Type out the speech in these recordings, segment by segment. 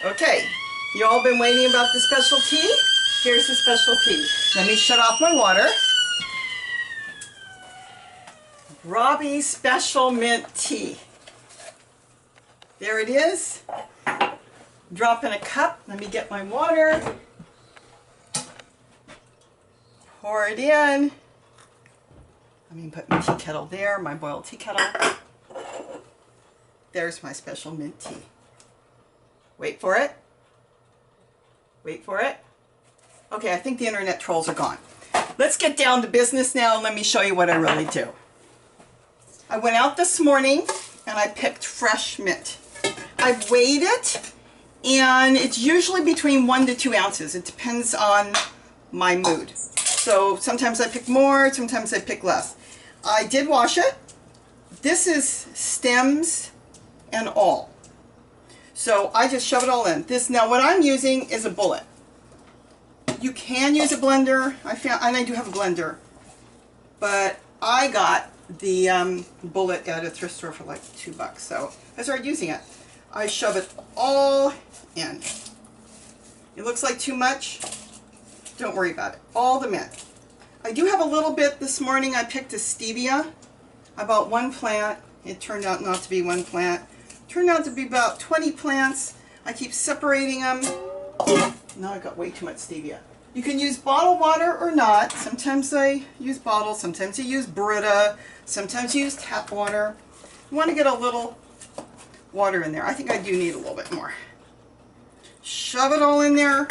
Okay, you all been waiting about the special tea? Here's the special tea. Let me shut off my water. Robbie Special Mint Tea. There it is. Drop in a cup. Let me get my water. Pour it in. Let me put my tea kettle there, my boiled tea kettle. There's my special mint tea. Wait for it. Wait for it. Okay, I think the internet trolls are gone. Let's get down to business now and let me show you what I really do. I went out this morning and I picked fresh mint. I weighed it and it's usually between 1 to 2 ounces. It depends on my mood. So sometimes I pick more, sometimes I pick less. I did wash it. This is stems and all. So I just shove it all in. This now what I'm using is a bullet. You can use a blender. And I do have a blender, but I got the bullet at a thrift store for like $2. So I started using it. I shove it all in. It looks like too much. Don't worry about it. All the mint. I do have a little bit this morning. I picked a stevia. I bought one plant. It turned out not to be one plant. Turned out to be about 20 plants. I keep separating them. Now I got way too much stevia. You can use bottled water or not. Sometimes I use bottle, sometimes I use Brita, sometimes I use tap water. You want to get a little water in there. I think I do need a little bit more. Shove it all in there.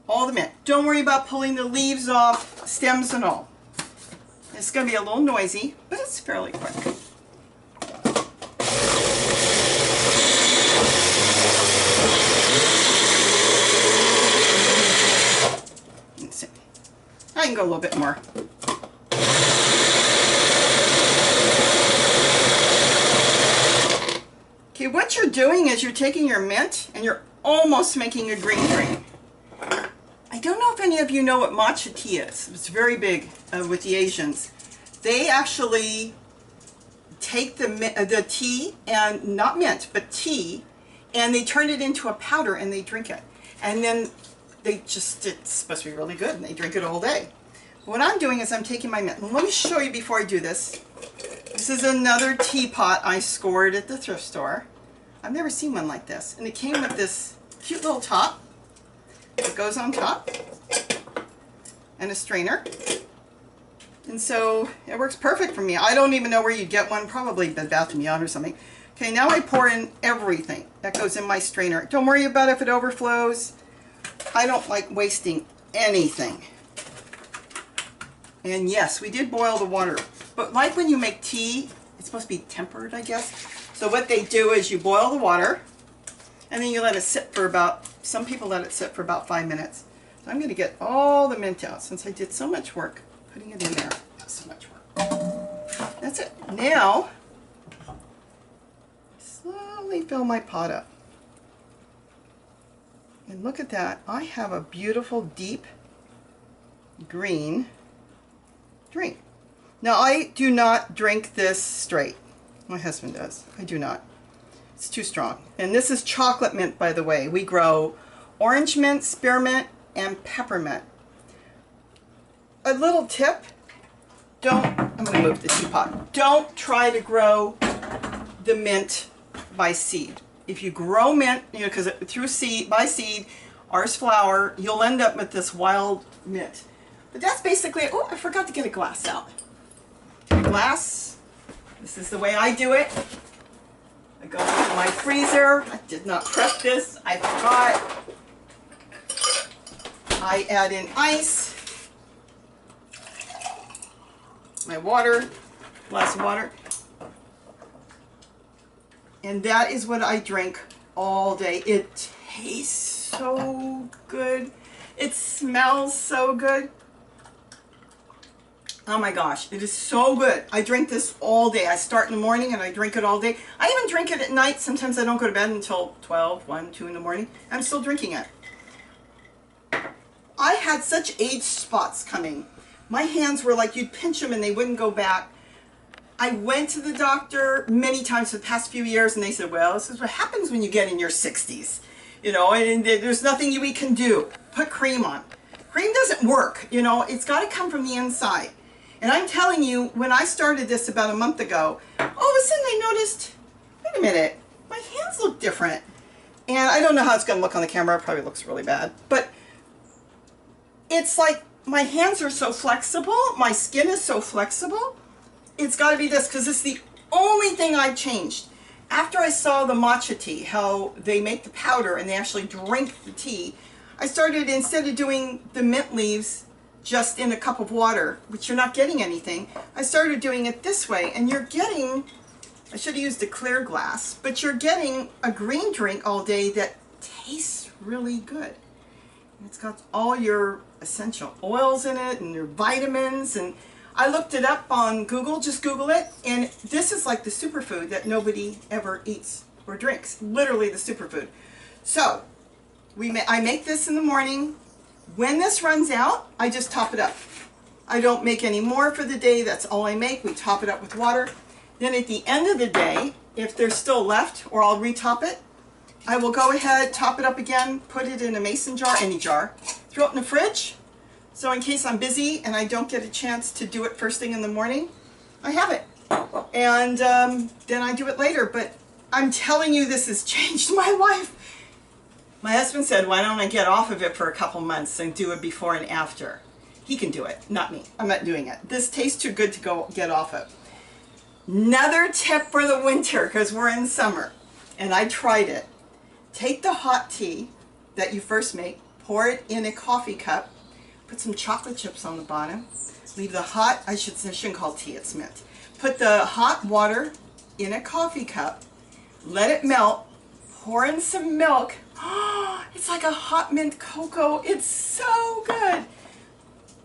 All the mint. Don't worry about pulling the leaves off, stems and all. It's going to be a little noisy, but it's fairly quick. I can go a little bit more. Okay, what you're doing is you're taking your mint and you're almost making a green drink. I don't know if any of you know what matcha tea is. It's very big with the Asians. They actually take the tea, and not mint, but tea, and they turn it into a powder and they drink it. And then it's supposed to be really good and they drink it all day. What I'm doing is I'm taking my mint. Let me show you before I do this. This is another teapot I scored at the thrift store. I've never seen one like this. And it came with this cute little top that goes on top and a strainer. And so it works perfect for me. I don't even know where you'd get one, probably Bed Bath & Beyond or something. Okay, now I pour in everything that goes in my strainer. Don't worry about if it overflows. I don't like wasting anything. And yes, we did boil the water, but like when you make tea, it's supposed to be tempered, I guess. So what they do is you boil the water and then you let it sit for about, some people let it sit for about 5 minutes. So I'm going to get all the mint out since I did so much work putting it in there. That's so much work. That's it. Now, slowly fill my pot up. And look at that. I have a beautiful deep green drink. Now I do not drink this straight. My husband does. I do not. It's too strong. And this is chocolate mint, by the way. We grow orange mint, spearmint, and peppermint. A little tip. I'm going to move the teapot. Don't try to grow the mint by seed. If you grow mint, because by seed, ours flower, you'll end up with this wild mint. But that's basically it. Oh, I forgot to get a glass out. Get a glass. This is the way I do it. I go into my freezer. I did not prep this. I forgot. I add in ice. My water. Glass of water. And that is what I drink all day. It tastes so good. It smells so good. Oh my gosh, it is so good. I drink this all day. I start in the morning and I drink it all day. I even drink it at night. Sometimes I don't go to bed until 12, 1, 2 in the morning. I'm still drinking it. I had such age spots coming. My hands were like, you'd pinch them and they wouldn't go back. I went to the doctor many times for the past few years, and they said, well, this is what happens when you get in your 60s. You know, and there's nothing we can do. Put cream on. Cream doesn't work, you know, it's got to come from the inside. And I'm telling you, when I started this about a month ago, all of a sudden I noticed, wait a minute, my hands look different. And I don't know how it's going to look on the camera. It probably looks really bad. But it's like my hands are so flexible. My skin is so flexible. It's got to be this, because it's the only thing I've changed. After I saw the matcha tea, how they make the powder and they actually drink the tea, I started, instead of doing the mint leaves just in a cup of water, which you're not getting anything, I started doing it this way, and you're getting, I should have used a clear glass, but you're getting a green drink all day that tastes really good. And it's got all your essential oils in it and your vitamins, and I looked it up on Google, just Google it, and this is like the superfood that nobody ever eats or drinks, literally the superfood. So I make this in the morning. When this runs out, I just top it up. I don't make any more for the day. That's all I make. We top it up with water. Then at the end of the day, if there's still left, or I'll retop it, I will go ahead, top it up again, put it in a mason jar, any jar, throw it in the fridge. So in case I'm busy and I don't get a chance to do it first thing in the morning, I have it. And then I do it later. But I'm telling you, this has changed my life. My husband said, why don't I get off of it for a couple months and do it before and after? He can do it, not me. I'm not doing it. This tastes too good to go get off of. Another tip for the winter, because we're in summer, and I tried it. Take the hot tea that you first make, pour it in a coffee cup, put some chocolate chips on the bottom, leave the hot, I shouldn't call tea, it's mint. Put the hot water in a coffee cup, let it melt, pour in some milk. Oh, it's like a hot mint cocoa. It's so good.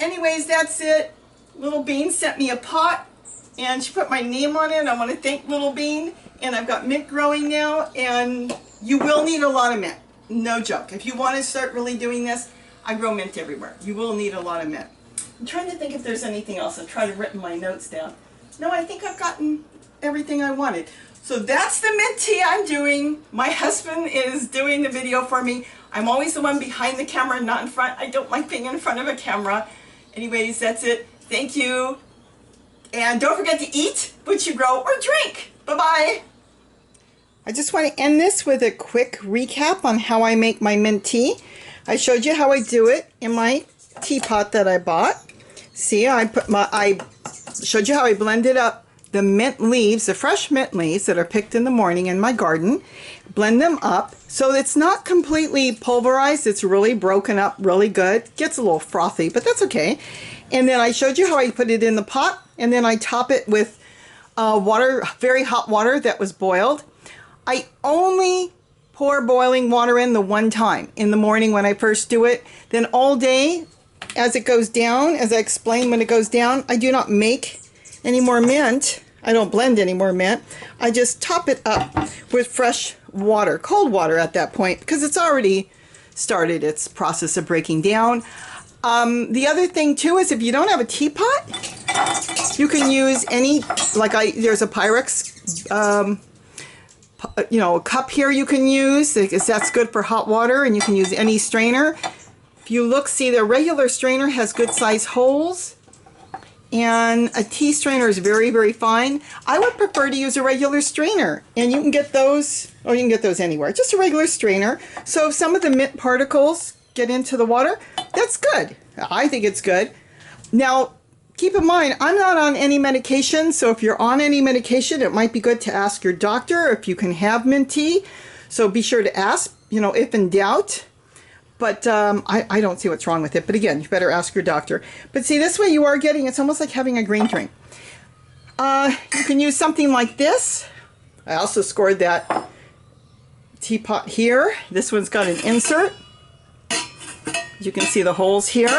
Anyways, that's it. Little Bean sent me a pot, and she put my name on it. I want to thank Little Bean. And I've got mint growing now, and you will need a lot of mint. No joke. If you want to start really doing this, I grow mint everywhere. You will need a lot of mint. I'm trying to think if there's anything else. I've tried to write my notes down. No, I think I've gotten everything I wanted. So that's the mint tea I'm doing. My husband is doing the video for me. I'm always the one behind the camera, not in front. I don't like being in front of a camera. Anyways, that's it. Thank you. And don't forget to eat what you grow or drink. Bye-bye. I just want to end this with a quick recap on how I make my mint tea. I showed you how I do it in my teapot that I bought. See, I showed you how I blended up the mint leaves, the fresh mint leaves that are picked in the morning in my garden. Blend them up so it's not completely pulverized. It's really broken up really good. Gets a little frothy, but that's okay. And then I showed you how I put it in the pot, and then I top it with water, very hot water that was boiled. I only pour boiling water in the one time in the morning when I first do it. Then all day as it goes down, as I explained, when it goes down, I do not make any more mint. I don't blend any more mint. I just top it up with fresh water, cold water at that point, because it's already started its process of breaking down. The other thing too is if you don't have a teapot, you can use any, there's a Pyrex, a cup here you can use, because that's good for hot water, and you can use any strainer. If you look, see the regular strainer has good size holes, and a tea strainer is very, very fine. I would prefer to use a regular strainer, and you can get those, or you can get those anywhere, just a regular strainer. So if some of the mint particles get into the water, that's good. I think it's good. Now, keep in mind, I'm not on any medication, so if you're on any medication, it might be good to ask your doctor if you can have mint tea. So be sure to ask, if in doubt. But I don't see what's wrong with it. But again, you better ask your doctor. But see, this way you are getting, it's almost like having a green drink. You can use something like this. I also scored that teapot here. This one's got an insert. You can see the holes here.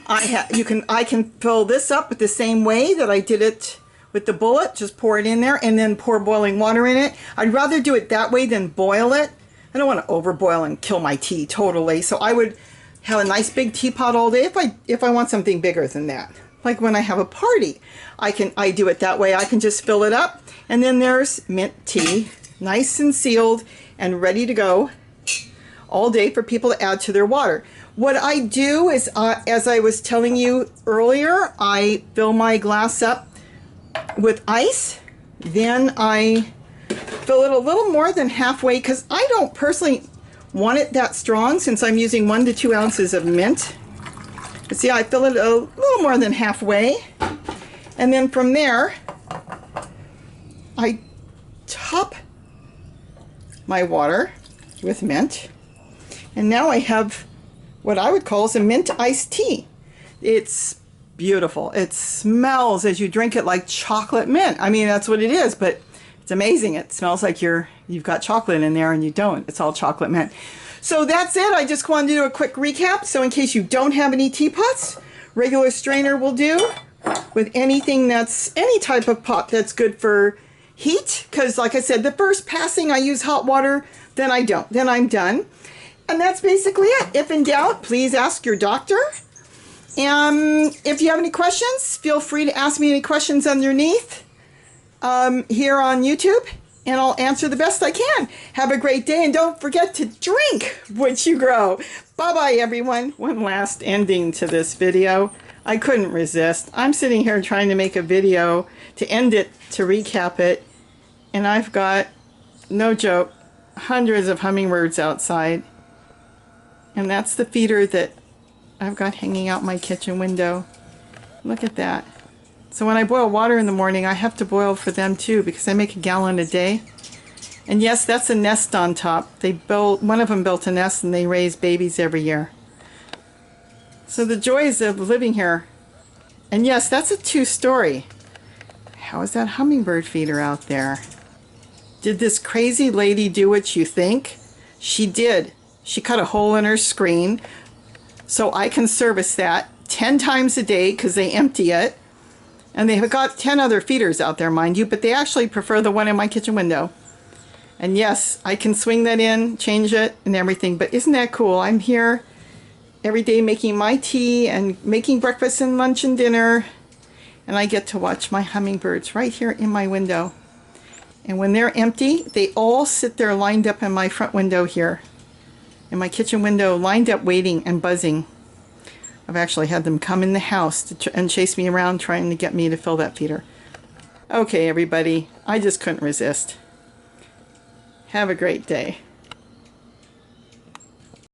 I can fill this up with the same way that I did it with the bullet. Just pour it in there and then pour boiling water in it. I'd rather do it that way than boil it. I don't want to overboil and kill my tea totally. So I would have a nice big teapot all day if I want something bigger than that. like when I have a party. I do it that way. I can just fill it up, and then there's mint tea, nice and sealed and ready to go all day for people to add to their water. What I do is, as I was telling you earlier, I fill my glass up with ice. Then I fill it a little more than halfway, because I don't personally want it that strong since I'm using 1 to 2 ounces of mint. But see, I fill it a little more than halfway. And then from there, I top my water with mint. And now I have what I would call is a mint iced tea. It's beautiful. It smells as you drink it like chocolate mint. I mean, that's what it is, but it's amazing. It smells like you've got chocolate in there, and you don't. It's all chocolate mint. So that's it. I just wanted to do a quick recap. So in case you don't have any teapots, regular strainer will do with anything that's any type of pot that's good for heat. Because like I said, the first passing I use hot water, then I don't. Then I'm done. And that's basically it. If in doubt, please ask your doctor. And if you have any questions, feel free to ask me any questions underneath here on YouTube, and I'll answer the best I can. Have a great day, and don't forget to drink what you grow. Bye-bye, everyone. One last ending to this video. I couldn't resist. I'm sitting here trying to make a video to end it, to recap it, and I've got, no joke, hundreds of hummingbirds outside. And that's the feeder that I've got hanging out my kitchen window. Look at that. So when I boil water in the morning, I have to boil for them too, because I make 1 gallon a day. And yes, that's a nest on top. One of them built a nest, and they raise babies every year. So the joys of living here. And yes, that's a 2-story. How is that hummingbird feeder out there? Did this crazy lady do what you think? She did. She cut a hole in her screen, so I can service that 10 times a day because they empty it. And they've got 10 other feeders out there, mind you, but they actually prefer the one in my kitchen window. And yes, I can swing that in, change it, and everything. But isn't that cool? I'm here every day making my tea and making breakfast and lunch and dinner. And I get to watch my hummingbirds right here in my window. And when they're empty, they all sit there lined up in my front window here. In my kitchen window, lined up waiting and buzzing. I've actually had them come in the house and chase me around trying to get me to fill that feeder. Okay, everybody, I just couldn't resist. Have a great day.